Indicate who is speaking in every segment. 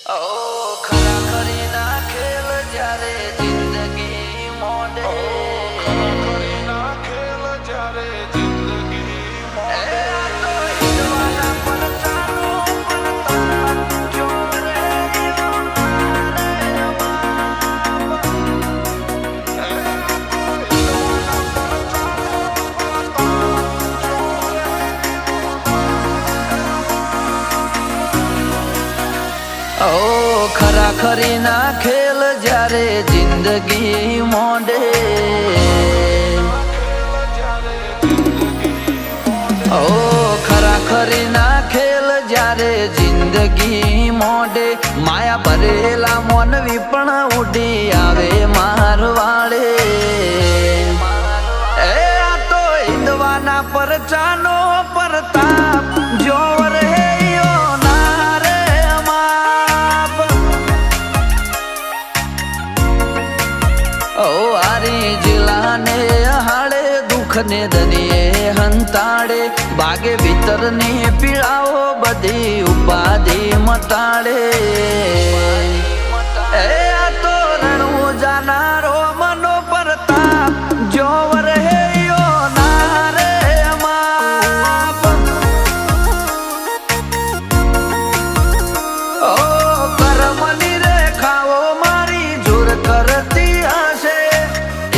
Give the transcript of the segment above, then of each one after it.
Speaker 1: ખરા ખરી ના ખેલ જ્યારે જિંદગી મોડે ખરા ખરી ના ખેલ જ્યારે જિંદગી મોડે તો હિરવાના પર ચાલો પડતા જોરે ખરા ખરી ના ખેલ જ્યારે જિંદગી મોડે ખરા ખરી ના ખેલ જ્યારે જિંદગી મોડે માયા ભરેલા મોનવી પણ ઉડી આવે મારવાડે આ તો હિંદવાના પર ચાનો પરતાપ જોર હે જિલ્લાને હાડે દુઃખ ને દનિયે હંતાડે બાગે ભીતર ને પીળાઓ બધી ઉપાધિ મટાડે આ તો રણું જાનારો મનો પરતાપ જોવર હે નારે માપ કરમની રેખાઓ મારી જોર કરતી હશે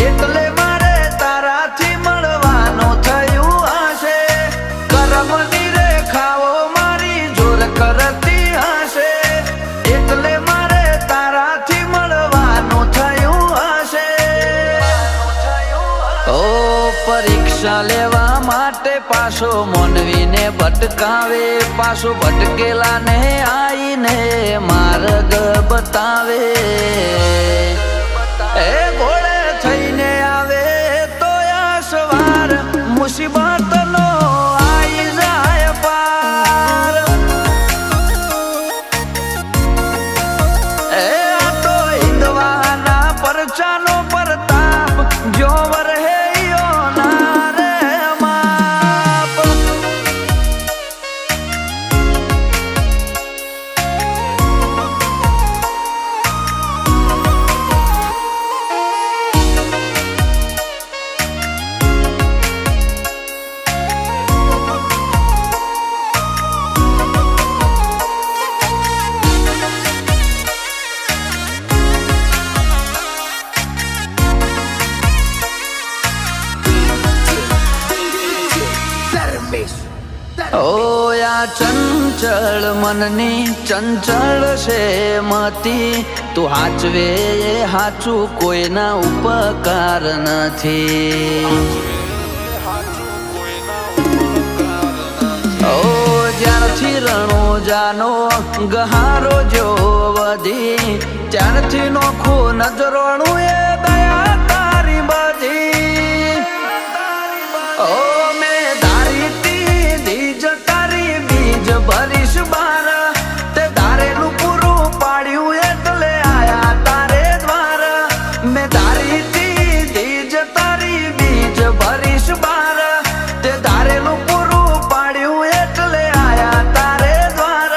Speaker 1: એટલે મારે તારાથી મળવાનું થયું હશે કરમની રેખાઓ મારી જોર કરતી હશે એટલે મારે તારાથી મળવાનું થયું હશે પરીક્ષા લેવા માટે પાછો મોનવીને ભટકાવે પાછો ભટકેલાને આઈને માર્ગ બતાવે ઘોડે થઈને આવે તો આ સવાર મુસીબત નો આવી જાય પાર આ તો હિંદવાના પરચાનો પરતાપ જોવર હે નારે માપ ચંચળ મનની ચંચળ છે મતી તું હાચવે એ હાચું કોઈના ઉપકાર નથી જ્યારથી રણો જાનો ગહારો જો વધી ત્યારથી નોખું નજરોણું એ દયા તારી બધી મેં ધારી દીજ તારી બીજ ભરીશ બાર તે ધારેલું પૂરું પાડ્યું એટલે આયા તારે દ્વાર મેં ધારી દીજ તારી બીજ ભરીશ બાર તે ધારેલું પૂરું પાડ્યું એટલે આયા તારે દ્વાર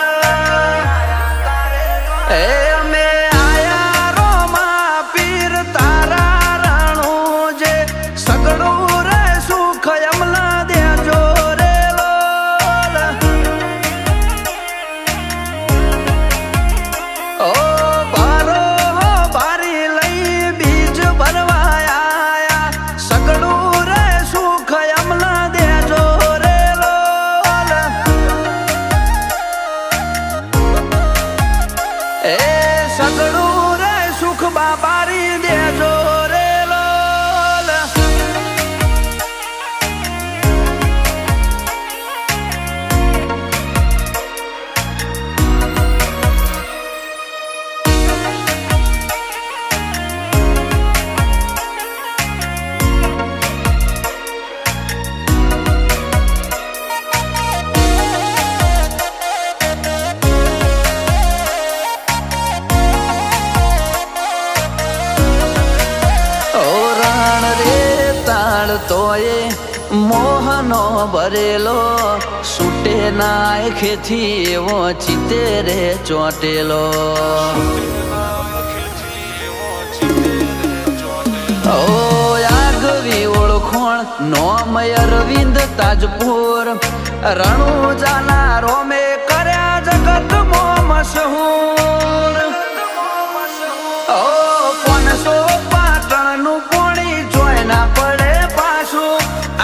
Speaker 1: અમે આયા રોમા પીર તારા રણું જે સગડું રે સુખ અમલા દેજો રે લોલ બારો બારી લઈ બીજ ભરવાયા સગડું રે સુખ અમલા દેજો રે લોલ સગડું રે સુખ બાબારી દેજો રે લોલ તોય મોહનો ભરેલો છૂટે ના ખેથી એવો ચિતેરે ચોટેલો ઓ આગવી ઓળખોણ નોમ અરવિંદ તાજપુર રણુજાના રોમે કર્યા જગતમાં મશહૂર ઓ 500 પાટણનું પોણી જોઈ ના પડે પાછું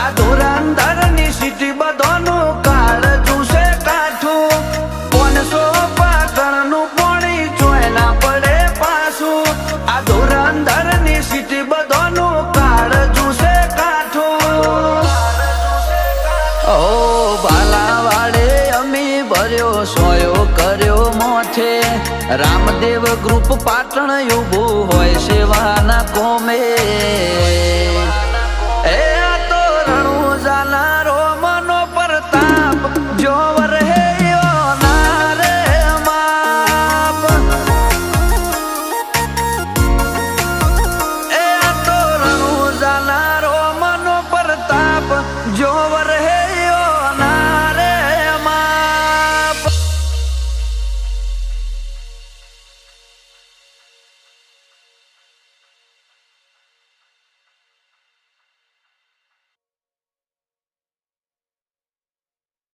Speaker 1: આ ધુરંધરની સીટી બધાનું કાળ જુસે કાઠું 500 પાટણનું પોણી જોઈ ના પડે પાછું આ ધુરંધરની સીટી બધાનું કાળ જુસે કાઠું ઓ ભાલાવાડે અમી ભર્યો સોયો કર્યો મોથે રામદેવ ગ્રુપ પાટણ ઉભું હોય સેવાના કોમે